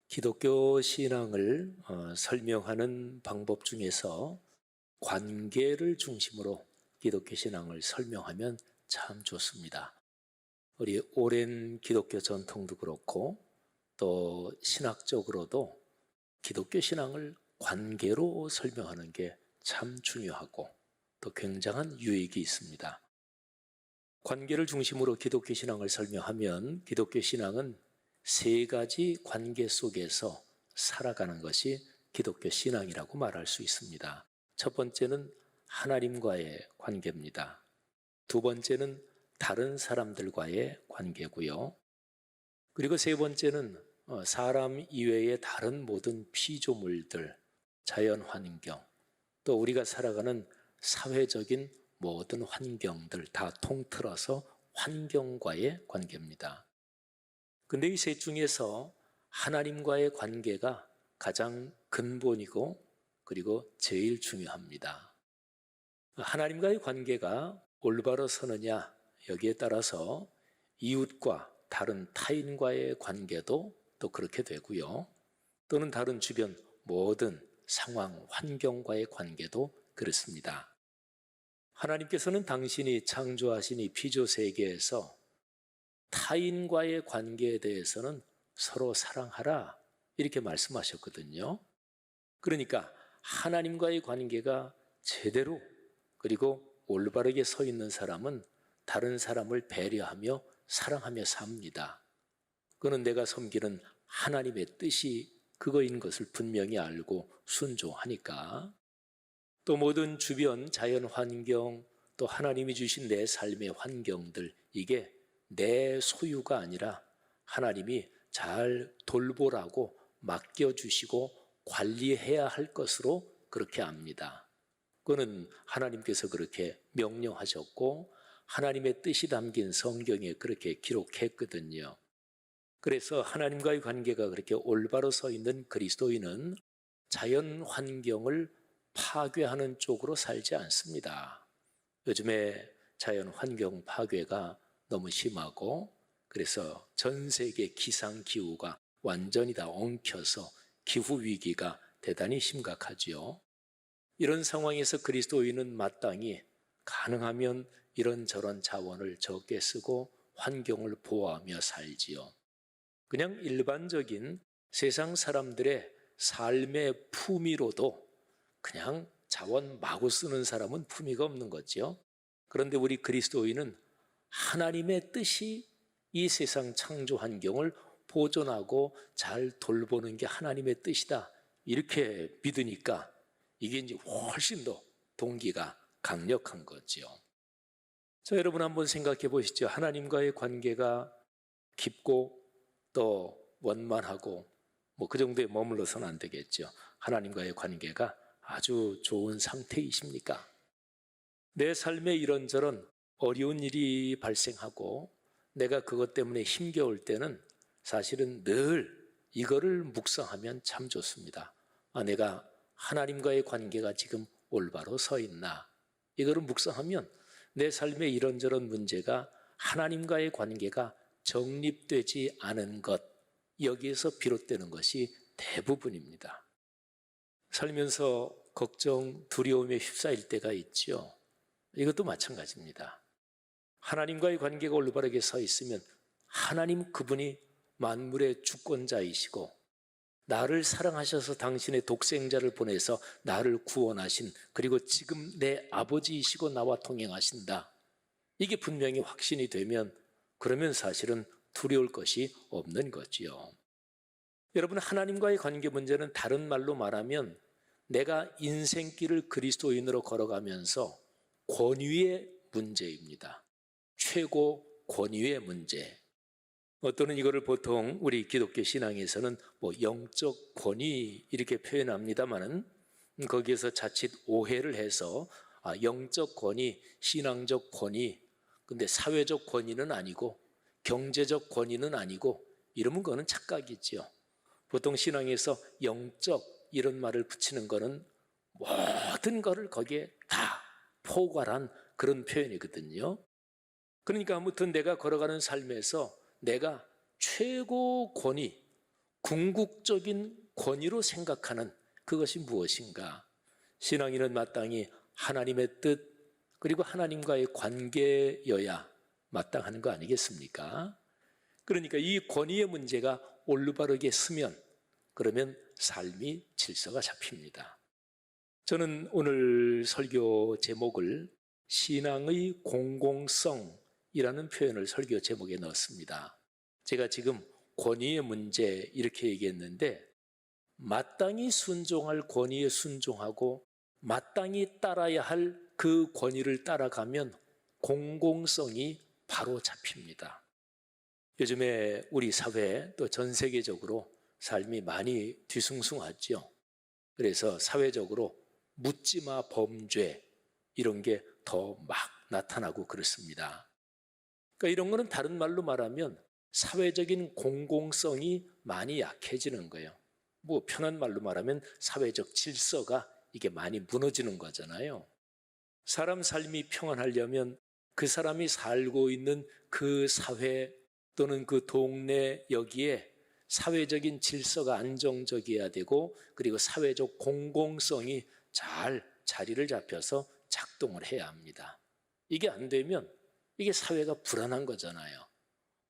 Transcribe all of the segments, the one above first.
기독교 신앙을 설명하는 방법 중에서 관계를 중심으로 기독교 신앙을 설명하면 참 좋습니다. 우리 오랜 기독교 전통도 그렇고 또 신학적으로도 기독교 신앙을 관계로 설명하는 게 참 중요하고 또 굉장한 유익이 있습니다. 관계를 중심으로 기독교 신앙을 설명하면 기독교 신앙은 세 가지 관계 속에서 살아가는 것이 기독교 신앙이라고 말할 수 있습니다. 첫 번째는 하나님과의 관계입니다. 두 번째는 다른 사람들과의 관계고요. 그리고 세 번째는 사람 이외의 다른 모든 피조물들, 자연 환경, 또 우리가 살아가는 사회적인 모든 환경들 다 통틀어서 환경과의 관계입니다. 근데 이 셋 중에서 하나님과의 관계가 가장 근본이고 그리고 제일 중요합니다. 하나님과의 관계가 올바로 서느냐 여기에 따라서 이웃과 다른 타인과의 관계도 또 그렇게 되고요. 또는 다른 주변 모든 상황, 환경과의 관계도 그렇습니다. 하나님께서는 당신이 창조하신 이 피조 세계에서 타인과의 관계에 대해서는 서로 사랑하라 이렇게 말씀하셨거든요. 그러니까 하나님과의 관계가 제대로 그리고 올바르게 서 있는 사람은 다른 사람을 배려하며 사랑하며 삽니다. 그는 내가 섬기는 하나님의 뜻이 그거인 것을 분명히 알고 순종하니까. 또 모든 주변 자연 환경 또 하나님이 주신 내 삶의 환경들 이게 내 소유가 아니라 하나님이 잘 돌보라고 맡겨주시고 관리해야 할 것으로 그렇게 압니다. 그거는 하나님께서 그렇게 명령하셨고 하나님의 뜻이 담긴 성경에 그렇게 기록했거든요. 그래서 하나님과의 관계가 그렇게 올바로 서 있는 그리스도인은 자연 환경을 파괴하는 쪽으로 살지 않습니다. 요즘에 자연 환경 파괴가 너무 심하고 그래서 전 세계 기상기후가 완전히 다 엉켜서 기후위기가 대단히 심각하지요. 이런 상황에서 그리스도인은 마땅히 가능하면 이런저런 자원을 적게 쓰고 환경을 보호하며 살지요. 그냥 일반적인 세상 사람들의 삶의 품위로도 그냥 자원 마구 쓰는 사람은 품위가 없는 거죠. 그런데 우리 그리스도인은 하나님의 뜻이 이 세상 창조 환경을 보존하고 잘 돌보는 게 하나님의 뜻이다. 이렇게 믿으니까 이게 이제 훨씬 더 동기가 강력한 거지요. 자, 여러분 한번 생각해 보시죠. 하나님과의 관계가 깊고 또 원만하고 그 정도에 머물러서는 안 되겠죠. 하나님과의 관계가 아주 좋은 상태이십니까? 내 삶에 이런저런 어려운 일이 발생하고 내가 그것 때문에 힘겨울 때는 사실은 늘 이거를 묵상하면 참 좋습니다. 내가 하나님과의 관계가 지금 올바로 서 있나? 이거를 묵상하면 내 삶에 이런저런 문제가 하나님과의 관계가 정립되지 않은 것, 여기에서 비롯되는 것이 대부분입니다. 살면서 걱정, 두려움에 휩싸일 때가 있죠. 이것도 마찬가지입니다. 하나님과의 관계가 올바르게 서 있으면 하나님 그분이 만물의 주권자이시고 나를 사랑하셔서 당신의 독생자를 보내서 나를 구원하신, 그리고 지금 내 아버지이시고 나와 동행하신다. 이게 분명히 확신이 되면 그러면 사실은 두려울 것이 없는 거지요. 여러분, 하나님과의 관계 문제는 다른 말로 말하면 내가 인생길을 그리스도인으로 걸어가면서 권위의 문제입니다. 최고 권위의 문제. 어떠는 이거를 보통 우리 기독교 신앙에서는 영적 권위 이렇게 표현합니다마는 거기에서 자칫 오해를 해서 영적 권위, 신앙적 권위, 근데 사회적 권위는 아니고 경제적 권위는 아니고 이러면 그거는 착각이지요. 보통 신앙에서 영적 이런 말을 붙이는 거는 모든 거를 거기에 다 포괄한 그런 표현이거든요. 그러니까 아무튼 내가 걸어가는 삶에서 내가 최고 권위, 궁극적인 권위로 생각하는 그것이 무엇인가? 신앙인은 마땅히 하나님의 뜻, 그리고 하나님과의 관계여야 마땅한 거 아니겠습니까? 그러니까 이 권위의 문제가 올바르게 서면 그러면 삶이 질서가 잡힙니다. 저는 오늘 설교 제목을 신앙의 공공성이라는 표현을 설교 제목에 넣었습니다. 제가 지금 권위의 문제 이렇게 얘기했는데 마땅히 순종할 권위에 순종하고 마땅히 따라야 할 그 권위를 따라가면 공공성이 바로 잡힙니다. 요즘에 우리 사회 또 전 세계적으로 삶이 많이 뒤숭숭하죠. 그래서 사회적으로 묻지마 범죄 이런 게 더 막 나타나고 그렇습니다. 그러니까 이런 거는 다른 말로 말하면 사회적인 공공성이 많이 약해지는 거예요. 편한 말로 말하면 사회적 질서가 이게 많이 무너지는 거잖아요. 사람 삶이 평안하려면 그 사람이 살고 있는 그 사회 또는 그 동네 여기에 사회적인 질서가 안정적이어야 되고 그리고 사회적 공공성이 잘 자리를 잡혀서 작동을 해야 합니다. 이게 안 되면 이게 사회가 불안한 거잖아요.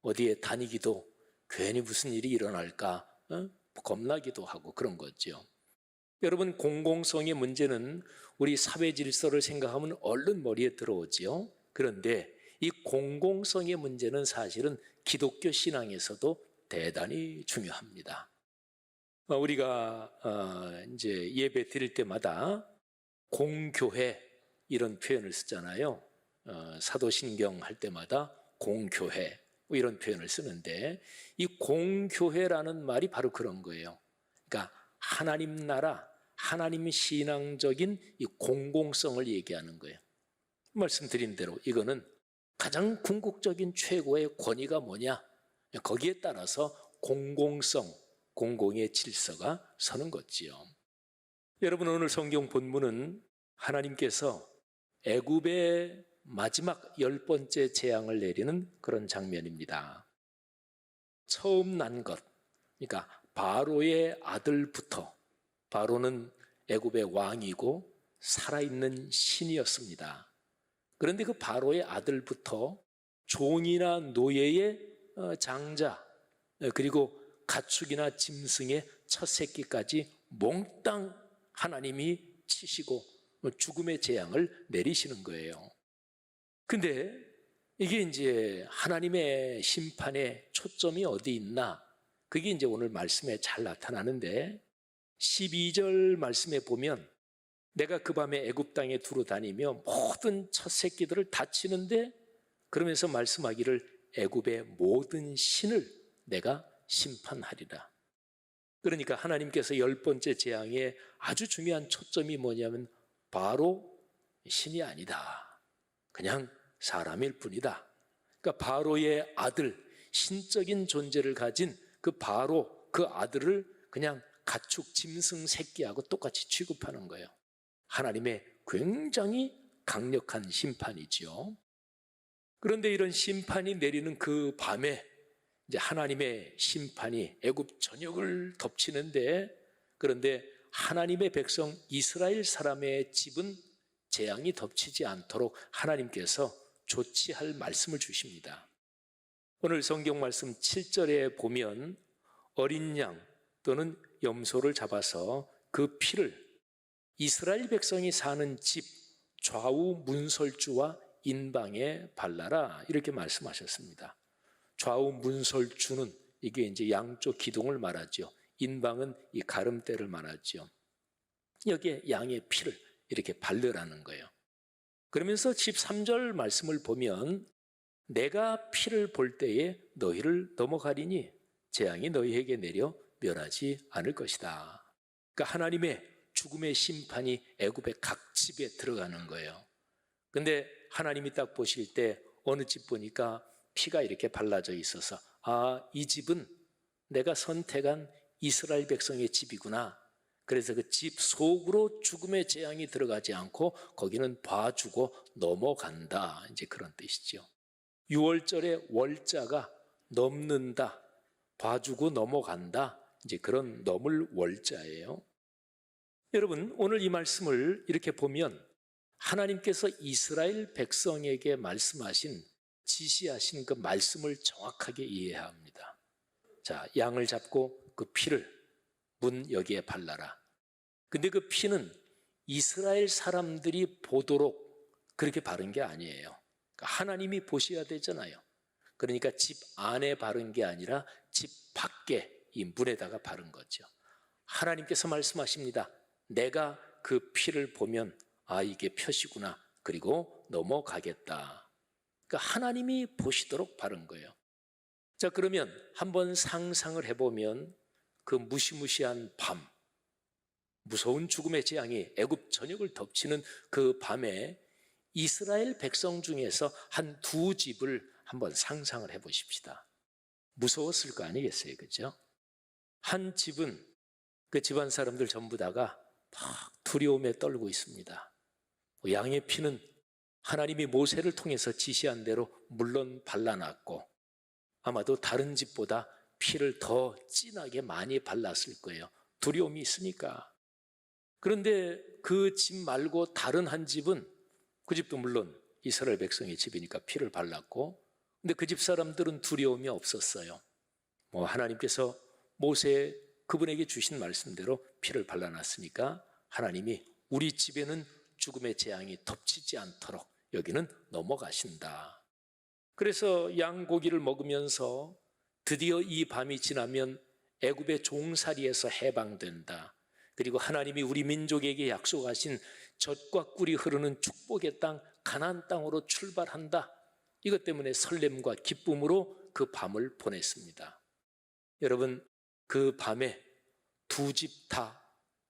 어디에 다니기도 괜히 무슨 일이 일어날까 겁나기도 하고 그런 거죠. 여러분, 공공성의 문제는 우리 사회 질서를 생각하면 얼른 머리에 들어오지요. 그런데 이 공공성의 문제는 사실은 기독교 신앙에서도 대단히 중요합니다. 우리가 이제 예배 드릴 때마다 공교회 이런 표현을 쓰잖아요. 사도신경 할 때마다 공교회 이런 표현을 쓰는데 이 공교회라는 말이 바로 그런 거예요. 그러니까 하나님 나라, 하나님 신앙적인 이 공공성을 얘기하는 거예요. 말씀드린 대로 이거는 가장 궁극적인 최고의 권위가 뭐냐? 거기에 따라서 공공성, 공공의 질서가 서는 거지요. 여러분, 오늘 성경 본문은 하나님께서 애굽의 마지막 10번째 재앙을 내리는 그런 장면입니다. 처음 난 것, 그러니까 바로의 아들부터, 바로는 애굽의 왕이고 살아있는 신이었습니다. 그런데 그 바로의 아들부터 종이나 노예의 장자, 그리고 가축이나 짐승의 첫 새끼까지 몽땅 하나님이 치시고 죽음의 재앙을 내리시는 거예요. 근데 이게 이제 하나님의 심판의 초점이 어디 있나? 그게 이제 오늘 말씀에 잘 나타나는데 12절 말씀에 보면 내가 그 밤에 애굽 땅에 두루 다니며 모든 첫 새끼들을 다 치는데, 그러면서 말씀하기를 애굽의 모든 신을 내가 심판하리라. 그러니까 하나님께서 10번째 재앙의 아주 중요한 초점이 뭐냐면 바로 신이 아니다, 그냥 사람일 뿐이다. 그러니까 바로의 아들, 신적인 존재를 가진 그 바로 그 아들을 그냥 가축 짐승 새끼하고 똑같이 취급하는 거예요. 하나님의 굉장히 강력한 심판이죠. 그런데 이런 심판이 내리는 그 밤에 이제 하나님의 심판이 애굽 전역을 덮치는데, 그런데 하나님의 백성 이스라엘 사람의 집은 재앙이 덮치지 않도록 하나님께서 조치할 말씀을 주십니다. 오늘 성경 말씀 7절에 보면 어린 양 또는 염소를 잡아서 그 피를 이스라엘 백성이 사는 집 좌우 문설주와 인방에 발라라, 이렇게 말씀하셨습니다. 좌우 문설주는 이게 이제 양쪽 기둥을 말하죠. 인방은 이 가름대를 말하죠. 여기에 양의 피를 이렇게 바르라는 거예요. 그러면서 13절 말씀을 보면 내가 피를 볼 때에 너희를 넘어가리니 재앙이 너희에게 내려 멸하지 않을 것이다. 그러니까 하나님의 죽음의 심판이 애굽의 각 집에 들어가는 거예요. 근데 하나님이 딱 보실 때 어느 집 보니까 피가 이렇게 발라져 있어서 이 집은 내가 선택한 이스라엘 백성의 집이구나. 그래서 그 집 속으로 죽음의 재앙이 들어가지 않고 거기는 봐주고 넘어간다, 이제 그런 뜻이죠. 6월절에 월자가 넘는다, 봐주고 넘어간다, 이제 그런 넘을 월자예요. 여러분, 오늘 이 말씀을 이렇게 보면 하나님께서 이스라엘 백성에게 말씀하신, 지시하신 그 말씀을 정확하게 이해해야 합니다. 자, 양을 잡고 그 피를 문 여기에 발라라. 근데 그 피는 이스라엘 사람들이 보도록 그렇게 바른 게 아니에요. 그러니까 하나님이 보셔야 되잖아요. 그러니까 집 안에 바른 게 아니라 집 밖에 이 문에다가 바른 거죠. 하나님께서 말씀하십니다. 내가 그 피를 보면 이게 표시구나, 그리고 넘어가겠다. 그러니까 하나님이 보시도록 바른 거예요. 자, 그러면 한번 상상을 해보면 그 무시무시한 밤, 무서운 죽음의 재앙이 애굽 전역을 덮치는 그 밤에 이스라엘 백성 중에서 한 두 집을 한번 상상을 해보십시다. 무서웠을 거 아니겠어요, 그죠? 한 집은 그 집안 사람들 전부 다가 막 두려움에 떨고 있습니다. 양의 피는 하나님이 모세를 통해서 지시한 대로 물론 발라놨고 아마도 다른 집보다 피를 더 진하게 많이 발랐을 거예요. 두려움이 있으니까. 그런데 그 집 말고 다른 한 집은, 그 집도 물론 이스라엘 백성의 집이니까 피를 발랐고, 근데 그 집 사람들은 두려움이 없었어요. 하나님께서 모세 그분에게 주신 말씀대로 피를 발라놨으니까 하나님이 우리 집에는 죽음의 재앙이 덮치지 않도록 여기는 넘어가신다. 그래서 양고기를 먹으면서 드디어 이 밤이 지나면 애굽의 종살이에서 해방된다. 그리고 하나님이 우리 민족에게 약속하신 젖과 꿀이 흐르는 축복의 땅 가나안 땅으로 출발한다. 이것 때문에 설렘과 기쁨으로 그 밤을 보냈습니다. 여러분, 그 밤에 두 집 다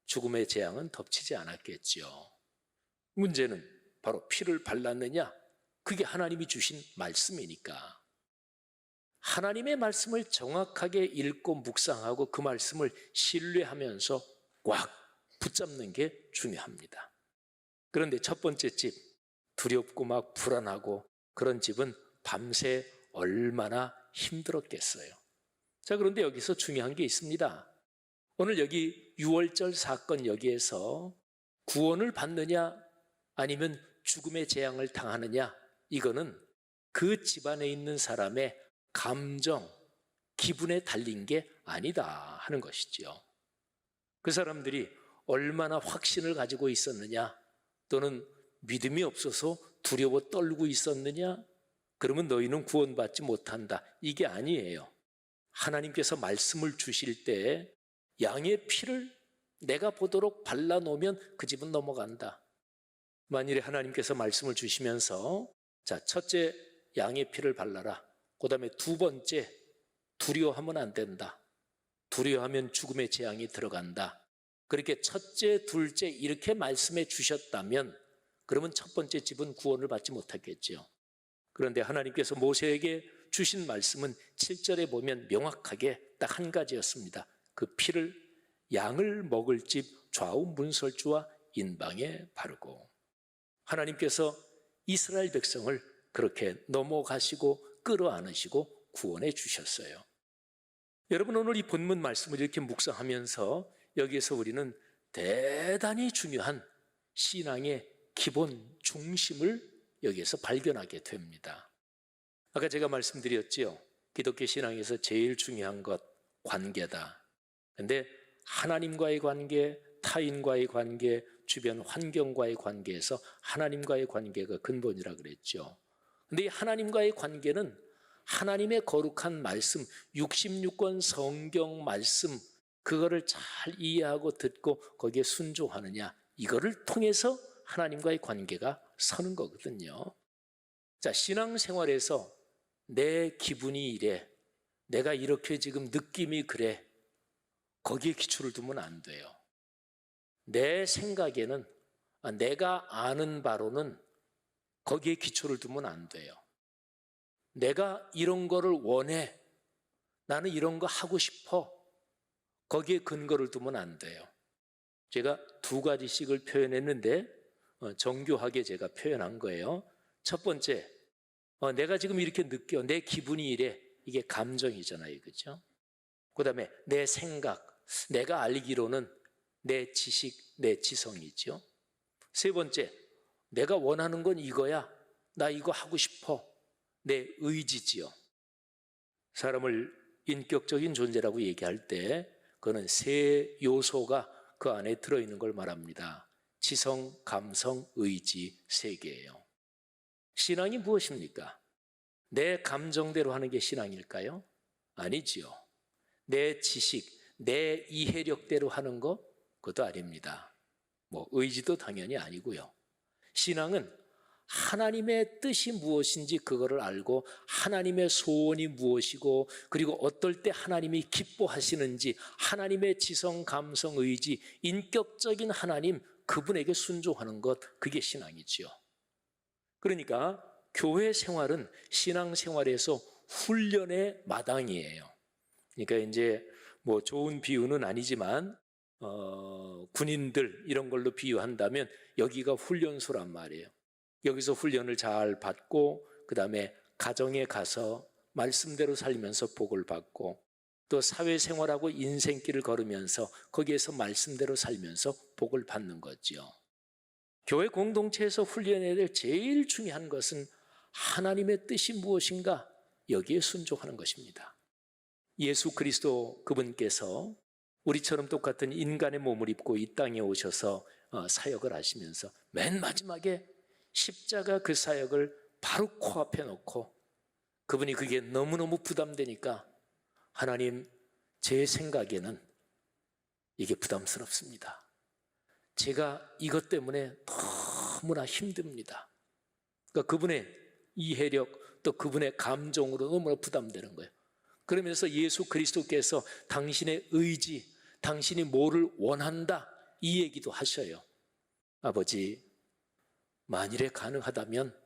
죽음의 재앙은 덮치지 않았겠지요. 문제는 바로 피를 발랐느냐? 그게 하나님이 주신 말씀이니까. 하나님의 말씀을 정확하게 읽고 묵상하고 그 말씀을 신뢰하면서 꽉 붙잡는 게 중요합니다. 그런데 첫 번째 집, 두렵고 막 불안하고 그런 집은 밤새 얼마나 힘들었겠어요. 자, 그런데 여기서 중요한 게 있습니다. 오늘 여기 6월절 사건 여기에서 구원을 받느냐 아니면 죽음의 재앙을 당하느냐, 이거는 그 집안에 있는 사람의 감정, 기분에 달린 게 아니다 하는 것이죠. 그 사람들이 얼마나 확신을 가지고 있었느냐, 또는 믿음이 없어서 두려워 떨고 있었느냐, 그러면 너희는 구원받지 못한다, 이게 아니에요. 하나님께서 말씀을 주실 때 양의 피를 내가 보도록 발라놓으면 그 집은 넘어간다. 만일에 하나님께서 말씀을 주시면서 자, 첫째 양의 피를 발라라. 그 다음에 두 번째 두려워하면 안 된다. 두려워하면 죽음의 재앙이 들어간다. 그렇게 첫째, 둘째 이렇게 말씀해 주셨다면 그러면 첫 번째 집은 구원을 받지 못하겠죠. 그런데 하나님께서 모세에게 주신 말씀은 7절에 보면 명확하게 딱 한 가지였습니다. 그 피를 양을 먹을 집 좌우 문설주와 인방에 바르고. 하나님께서 이스라엘 백성을 그렇게 넘어가시고 끌어안으시고 구원해 주셨어요. 여러분, 오늘 이 본문 말씀을 이렇게 묵상하면서 여기에서 우리는 대단히 중요한 신앙의 기본 중심을 여기에서 발견하게 됩니다. 아까 제가 말씀드렸지요. 기독교 신앙에서 제일 중요한 것 관계다. 그런데 하나님과의 관계, 타인과의 관계, 주변 환경과의 관계에서 하나님과의 관계가 근본이라 그랬죠. 그런데 이 하나님과의 관계는 하나님의 거룩한 말씀, 66권 성경 말씀, 그거를 잘 이해하고 듣고 거기에 순종하느냐, 이거를 통해서 하나님과의 관계가 서는 거거든요. 자, 신앙생활에서 내 기분이 이래, 내가 이렇게 지금 느낌이 그래, 거기에 기초를 두면 안 돼요. 내 생각에는, 내가 아는 바로는 거기에 기초를 두면 안 돼요. 내가 이런 거를 원해, 나는 이런 거 하고 싶어, 거기에 근거를 두면 안 돼요. 제가 두 가지씩을 표현했는데 정교하게 제가 표현한 거예요. 첫 번째, 내가 지금 이렇게 느껴, 내 기분이 이래, 이게 감정이잖아요, 그렇죠? 그 다음에 내 생각, 내가 알기로는 내 지식, 내 지성이죠. 세 번째, 내가 원하는 건 이거야, 나 이거 하고 싶어, 내 의지지요. 사람을 인격적인 존재라고 얘기할 때 그거는 세 요소가 그 안에 들어있는 걸 말합니다. 지성, 감성, 의지 세 개예요. 신앙이 무엇입니까? 내 감정대로 하는 게 신앙일까요? 아니지요. 내 지식, 내 이해력대로 하는 거? 그것도 아닙니다. 의지도 당연히 아니고요. 신앙은 하나님의 뜻이 무엇인지 그거를 알고 하나님의 소원이 무엇이고 그리고 어떨 때 하나님이 기뻐하시는지 하나님의 지성, 감성, 의지, 인격적인 하나님 그분에게 순종하는 것, 그게 신앙이지요. 그러니까 교회 생활은 신앙생활에서 훈련의 마당이에요. 그러니까 이제 좋은 비유는 아니지만 군인들 이런 걸로 비유한다면 여기가 훈련소란 말이에요. 여기서 훈련을 잘 받고 그 다음에 가정에 가서 말씀대로 살면서 복을 받고 또 사회생활하고 인생길을 걸으면서 거기에서 말씀대로 살면서 복을 받는 거죠. 교회 공동체에서 훈련해야 될 제일 중요한 것은 하나님의 뜻이 무엇인가, 여기에 순종하는 것입니다. 예수 그리스도 그분께서 우리처럼 똑같은 인간의 몸을 입고 이 땅에 오셔서 사역을 하시면서 맨 마지막에 십자가 그 사역을 바로 코앞에 놓고 그분이 그게 너무너무 부담되니까 하나님, 제 생각에는 이게 부담스럽습니다. 제가 이것 때문에 너무나 힘듭니다. 그러니까 그분의 이해력 또 그분의 감정으로 너무나 부담되는 거예요. 그러면서 예수 그리스도께서 당신의 의지, 당신이 뭐를 원한다, 이 얘기도 하셔요. 아버지, 만일에 가능하다면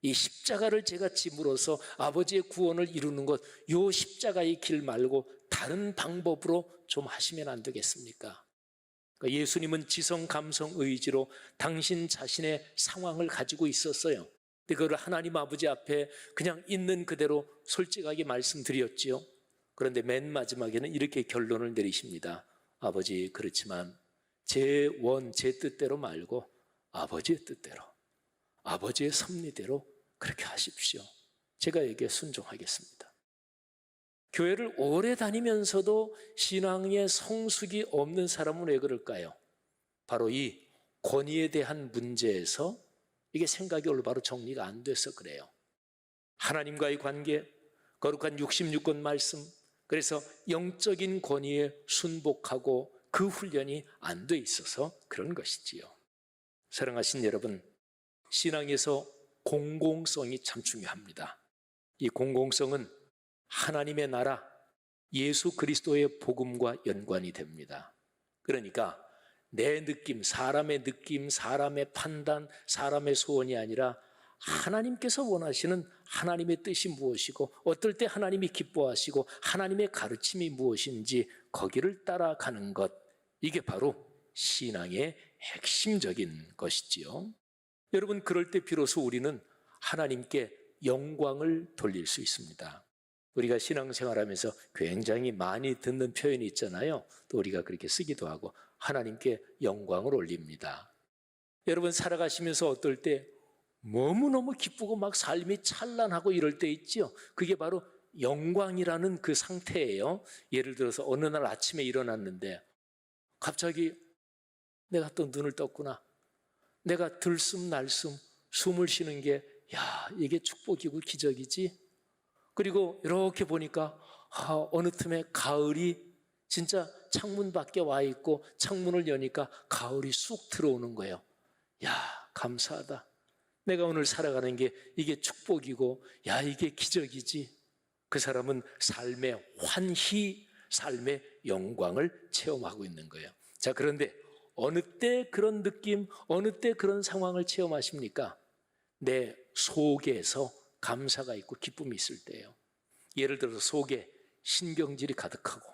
이 십자가를 제가 짐으로써 아버지의 구원을 이루는 것, 이 십자가의 길 말고 다른 방법으로 좀 하시면 안 되겠습니까? 그러니까 예수님은 지성, 감성, 의지로 당신 자신의 상황을 가지고 있었어요. 근데 그걸 하나님 아버지 앞에 그냥 있는 그대로 솔직하게 말씀드렸지요. 그런데 맨 마지막에는 이렇게 결론을 내리십니다. 아버지, 그렇지만 제 뜻대로 말고 아버지의 뜻대로, 아버지의 섭리대로 그렇게 하십시오. 제가 여기에 순종하겠습니다. 교회를 오래 다니면서도 신앙의 성숙이 없는 사람은 왜 그럴까요? 바로 이 권위에 대한 문제에서 이게 생각이 올바로 정리가 안 돼서 그래요. 하나님과의 관계, 거룩한 66권 말씀, 그래서 영적인 권위에 순복하고 그 훈련이 안 돼 있어서 그런 것이지요. 사랑하신 여러분, 신앙에서 공공성이 참 중요합니다. 이 공공성은 하나님의 나라, 예수 그리스도의 복음과 연관이 됩니다. 그러니까 내 느낌, 사람의 판단, 사람의 소원이 아니라 하나님께서 원하시는 하나님의 뜻이 무엇이고 어떨 때 하나님이 기뻐하시고 하나님의 가르침이 무엇인지 거기를 따라가는 것, 이게 바로 신앙의 핵심적인 것이지요. 여러분, 그럴 때 비로소 우리는 하나님께 영광을 돌릴 수 있습니다. 우리가 신앙생활하면서 굉장히 많이 듣는 표현이 있잖아요. 또 우리가 그렇게 쓰기도 하고, 하나님께 영광을 올립니다. 여러분, 살아가시면서 어떨 때 너무너무 기쁘고 막 삶이 찬란하고 이럴 때 있죠. 그게 바로 영광이라는 그 상태예요. 예를 들어서 어느 날 아침에 일어났는데 갑자기 내가 또 눈을 떴구나. 내가 들숨날숨 숨을 쉬는 게 이게 축복이고 기적이지. 그리고 이렇게 보니까 어느 틈에 가을이 진짜 창문 밖에 와 있고 창문을 여니까 가을이 쑥 들어오는 거예요. 감사하다. 내가 오늘 살아가는 게 이게 축복이고 이게 기적이지. 그 사람은 삶의 환희, 삶의 영광을 체험하고 있는 거예요. 자, 그런데 어느 때 그런 느낌, 어느 때 그런 상황을 체험하십니까? 내 속에서 감사가 있고 기쁨이 있을 때예요. 예를 들어서 속에 신경질이 가득하고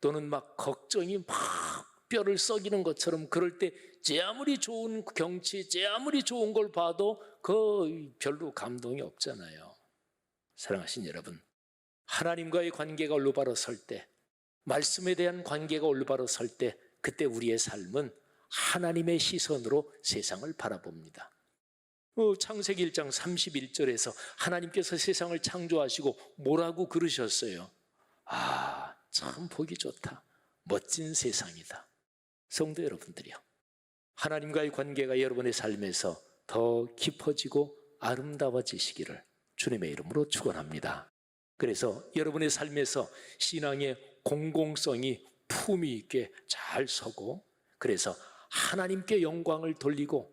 또는 막 걱정이 막 뼈를 썩이는 것처럼, 그럴 때 제 아무리 좋은 경치, 제 아무리 좋은 걸 봐도 별로 감동이 없잖아요. 사랑하신 여러분, 하나님과의 관계가 올바로 설 때, 말씀에 대한 관계가 올바로 설 때, 그때 우리의 삶은 하나님의 시선으로 세상을 바라봅니다. 창세기 1장 31절에서 하나님께서 세상을 창조하시고 뭐라고 그러셨어요? 참 보기 좋다. 멋진 세상이다. 성도 여러분들이요, 하나님과의 관계가 여러분의 삶에서 더 깊어지고 아름다워지시기를 주님의 이름으로 축원합니다. 그래서 여러분의 삶에서 신앙의 공공성이 품위 있게 잘 서고, 그래서 하나님께 영광을 돌리고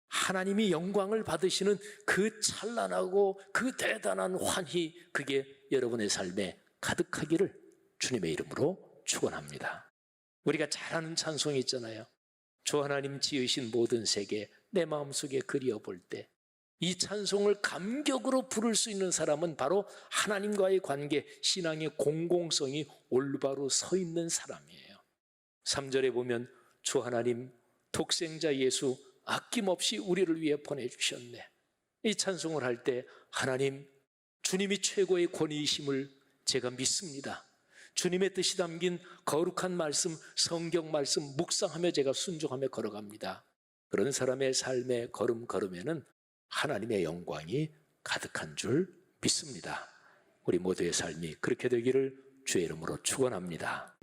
하나님이 영광을 받으시는 그 찬란하고 그 대단한 환희, 그게 여러분의 삶에 가득하기를 주님의 이름으로 축원합니다. 우리가 잘 아는 찬송이 있잖아요. 주 하나님 지으신 모든 세계 내 마음속에 그리워볼 때, 이 찬송을 감격으로 부를 수 있는 사람은 바로 하나님과의 관계, 신앙의 공공성이 올바로 서 있는 사람이에요. 3절에 보면 주 하나님 독생자 예수 아낌없이 우리를 위해 보내주셨네. 이 찬송을 할 때 하나님, 주님이 최고의 권위이심을 제가 믿습니다. 주님의 뜻이 담긴 거룩한 말씀, 성경 말씀 묵상하며 제가 순종하며 걸어갑니다. 그런 사람의 삶의 걸음에는 하나님의 영광이 가득한 줄 믿습니다. 우리 모두의 삶이 그렇게 되기를 주의 이름으로 축원합니다.